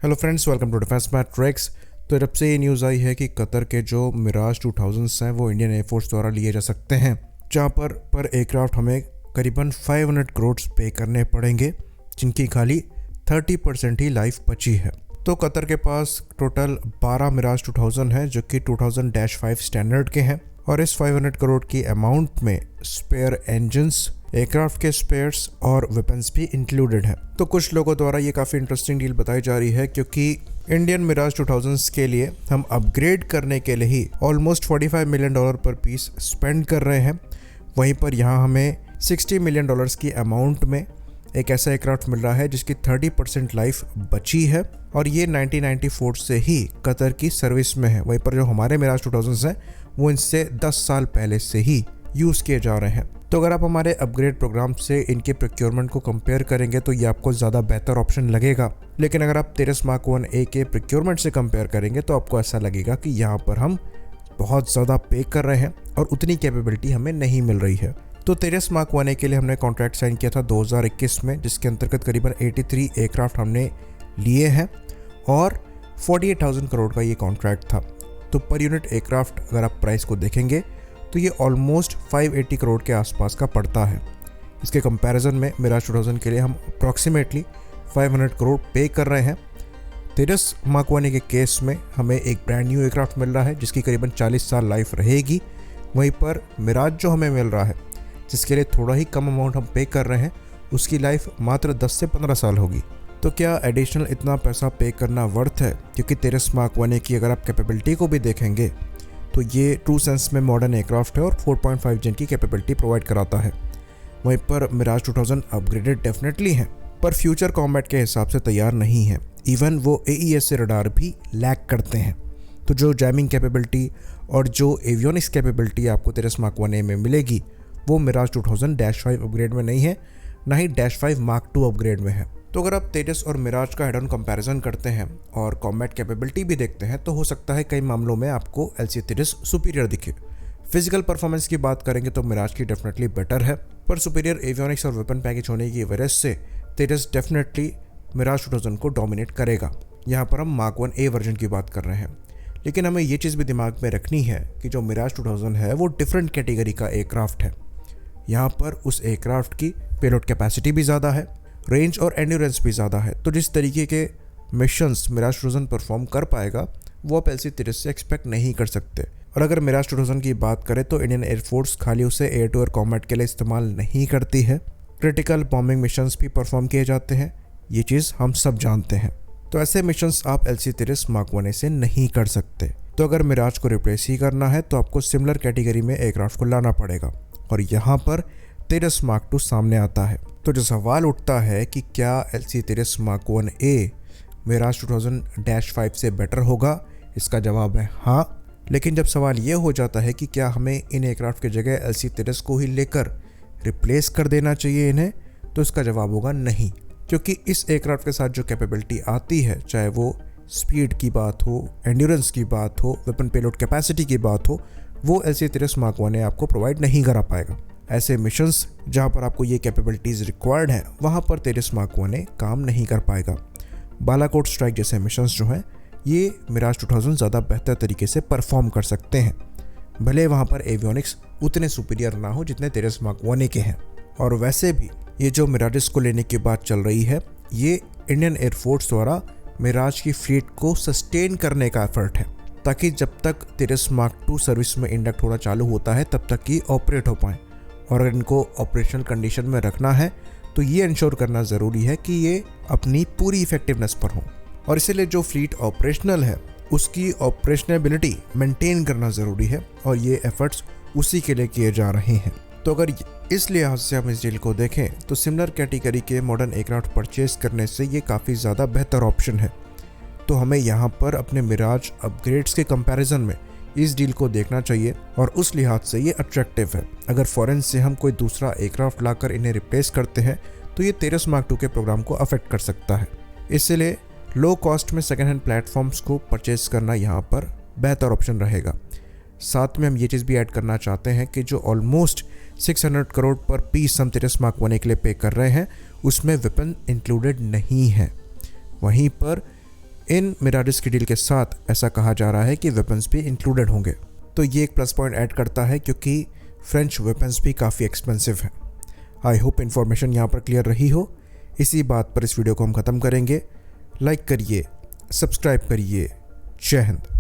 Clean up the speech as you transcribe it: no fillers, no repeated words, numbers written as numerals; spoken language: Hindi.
Hello friends, welcome to Defence Matrix. तो जब से ये न्यूज़ आई है कि कतर के जो मिराज 2000s हैं वो इंडियन एयरफोर्स द्वारा लिए जा सकते हैं, जहाँ पर एयरक्राफ्ट हमें करीबन 500 करोड़ पे करने पड़ेंगे, जिनकी खाली 30% ही लाइफ बची है। तो कतर के पास टोटल 12 मिराज 2000 हैं जो कि 2000-5 स्टैंडर्ड के हैं, और इस 500 करोड़ की अमाउंट में स्पेयर इंजन्स, एयरक्राफ्ट के स्पेयर्स और वेपन्स भी इंक्लूडेड हैं। तो कुछ लोगों द्वारा ये काफ़ी इंटरेस्टिंग डील बताई जा रही है, क्योंकि इंडियन मिराज 2000s के लिए हम अपग्रेड करने के लिए ही ऑलमोस्ट $45 मिलियन पर पीस स्पेंड कर रहे हैं। वहीं पर यहाँ हमें $60 मिलियन की अमाउंट में एक ऐसा एयरक्राफ्ट मिल रहा है जिसकी 30% लाइफ बची है, और ये 1994 से ही कतर की सर्विस में है। वहीं पर जो हमारे मिराज 2000s हैं वो इनसे 10 साल पहले से ही यूज़ किए जा रहे हैं। तो अगर आप हमारे अपग्रेड प्रोग्राम से इनके प्रोक्योरमेंट को कंपेयर करेंगे तो ये आपको ज़्यादा बेहतर ऑप्शन लगेगा, लेकिन अगर आप तेरस मार्क 1A के प्रोक्योरमेंट से कंपेयर करेंगे तो आपको ऐसा लगेगा कि यहाँ पर हम बहुत ज़्यादा पे कर रहे हैं और उतनी कैपेबिलिटी हमें नहीं मिल रही है। तो तेरस मार्क 1A के लिए हमने कॉन्ट्रैक्ट साइन किया था 2021 में, जिसके अंतर्गत करीबन 83 एयरक्राफ्ट हमने लिए हैं और 48,000 करोड़ का ये कॉन्ट्रैक्ट था। तो पर यूनिट एयरक्राफ्ट अगर आप प्राइस को देखेंगे तो ये ऑलमोस्ट 580 करोड़ के आसपास का पड़ता है। इसके कंपैरिजन में मिराज 2000 के लिए हम अप्रॉक्सीमेटली 500 करोड़ पे कर रहे हैं। तेरस मार्क 1A के केस में हमें एक ब्रांड न्यू एयरक्राफ्ट मिल रहा है जिसकी करीबन 40 साल लाइफ रहेगी। वहीं पर मिराज जो हमें मिल रहा है, जिसके लिए थोड़ा ही कम अमाउंट हम पे कर रहे हैं, उसकी लाइफ मात्र 10 से 15 साल होगी। तो क्या एडिशनल इतना पैसा पे करना वर्थ है? क्योंकि तेरस मार्क 1A की अगर आप कैपेबिलिटी को भी देखेंगे तो ये ट्रू सेंस में मॉडर्न एयरक्राफ्ट है और 4.5 जेन की कैपेबिलिटी प्रोवाइड कराता है। वहीं पर मिराज 2000 अपग्रेडेड डेफिनेटली है, पर फ्यूचर कॉम्बैट के हिसाब से तैयार नहीं है। इवन वो AES से रडार भी लैग करते हैं। तो जो जैमिंग कैपेबिलिटी और जो एवियोनिक्स कैपेबिलिटी आपको तेरस मार्क 1A में मिलेगी वो मिराज 2000-5 अपग्रेड में नहीं है, ना ही -5 मार्क 2 अपग्रेड में है। तो अगर आप तेजस और मिराज का हेड ऑन कंपैरिजन करते हैं और कॉम्बैट कैपेबिलिटी भी देखते हैं तो हो सकता है कई मामलों में आपको LC तेजस सुपीरियर दिखे। फिजिकल परफॉर्मेंस की बात करेंगे तो मिराज की डेफिनेटली बेटर है, पर सुपीरियर एवियोनिक्स और वेपन पैकेज होने की वजह से तेजस डेफिनेटली मिराज 2000 को डोमिनेट करेगा। यहाँ पर हम मार्क 1A वर्जन की बात कर रहे हैं, लेकिन हमें ये चीज़ भी दिमाग में रखनी है कि जो मिराज 2000 है वो डिफरेंट कैटेगरी का एयरक्राफ्ट है। यहाँ पर उस एयरक्राफ्ट की पेलोड कैपेसिटी भी ज़्यादा है, रेंज और एंड्योरेंस भी ज़्यादा है। तो जिस तरीके के मिशंस मिराज 2000 परफॉर्म कर पाएगा वो आप LC तेजस से एक्सपेक्ट नहीं कर सकते। और अगर मिराज 2000 की बात करें तो इंडियन एयरफोर्स खाली उसे एयर टू एयर कॉम्बैट के लिए इस्तेमाल नहीं करती है, क्रिटिकल बॉम्बिंग मिशंस भी परफॉर्म किए जाते हैं, ये चीज़ हम सब जानते हैं। तो ऐसे मिशंस आप LC तेजस मार्क 1A से नहीं कर सकते। तो अगर मिराज को रिप्लेस ही करना है तो आपको सिमिलर कैटेगरी में एयरक्राफ्ट को लाना पड़ेगा, और यहाँ पर तेजस मार्क 2 सामने आता है। तो जो सवाल उठता है कि क्या LC तेजस मार्क 1A मिराज 2000-5 से बेटर होगा, इसका जवाब है हाँ। लेकिन जब सवाल ये हो जाता है कि क्या हमें इन एयरक्राफ्ट की जगह LC तेजस को ही लेकर रिप्लेस कर देना चाहिए इन्हें, तो इसका जवाब होगा नहीं। क्योंकि इस एयरक्राफ्ट के साथ जो कैपेबिलिटी आती है, चाहे वो स्पीड की बात हो, एंड्योरेंस की बात हो, वेपन पेलोड कैपेसिटी की बात हो, वो LC तेजस मार्क 1A आपको प्रोवाइड नहीं करा पाएगा। ऐसे मिशंस जहां पर आपको ये कैपेबिलिटीज़ रिक्वायर्ड हैं वहां पर तेजस मार्क 1A काम नहीं कर पाएगा। बालाकोट स्ट्राइक जैसे मिशंस जो हैं ये मिराज 2000 ज़्यादा बेहतर तरीके से परफॉर्म कर सकते हैं, भले वहां पर एवियोनिक्स उतने सुपीरियर ना हो जितने तेजस मार्क 1A के हैं। और वैसे भी ये जो मिराजेस को लेने की बात चल रही है, ये इंडियन एयरफोर्स द्वारा मिराज की फ्लीट को सस्टेन करने का एफर्ट है, ताकि जब तक तेजस मार्क 2 सर्विस में इंडक्ट होना चालू होता है तब तक ही ऑपरेट हो पाएँ। और अगर इनको ऑपरेशनल कंडीशन में रखना है तो ये इंश्योर करना ज़रूरी है कि ये अपनी पूरी इफेक्टिवनेस पर हो, और इसीलिए जो फ्लीट ऑपरेशनल है उसकी ऑपरेशनबिलिटी मेंटेन करना ज़रूरी है, और ये एफर्ट्स उसी के लिए किए जा रहे हैं। तो अगर इस लिहाज से हम इस डील को देखें तो सिमिलर कैटेगरी के मॉडर्न एयरक्राफ्ट परचेज करने से ये काफ़ी ज़्यादा बेहतर ऑप्शन है। तो हमें यहाँ पर अपने मिराज अपग्रेड्स के कंपैरिजन में इस डील को देखना चाहिए, और उस लिहाज से ये अट्रैक्टिव है। अगर फॉरेन से हम कोई दूसरा एयरक्राफ्ट लाकर इन्हें रिप्लेस करते हैं तो ये तेरस मार्क 2 के प्रोग्राम को अफेक्ट कर सकता है। इसलिए लो कॉस्ट में सेकेंड हैंड प्लेटफॉर्म्स को परचेज करना यहाँ पर बेहतर ऑप्शन रहेगा। साथ में हम ये चीज़ भी ऐड करना चाहते हैं कि जो ऑलमोस्ट 600 करोड़ पर पीस हम तेरस मार्क 1A के लिए पे कर रहे हैं उसमें वेपन इंक्लूडेड नहीं है। वहीं पर इन मिराडिस की डील के साथ ऐसा कहा जा रहा है कि वेपन्स भी इंक्लूडेड होंगे, तो ये एक प्लस पॉइंट ऐड करता है क्योंकि फ्रेंच वेपन्स भी काफ़ी एक्सपेंसिव हैं। आई होप इन्फॉर्मेशन यहाँ पर क्लियर रही हो। इसी बात पर इस वीडियो को हम ख़त्म करेंगे। लाइक करिए, सब्सक्राइब करिए। जय हिंद।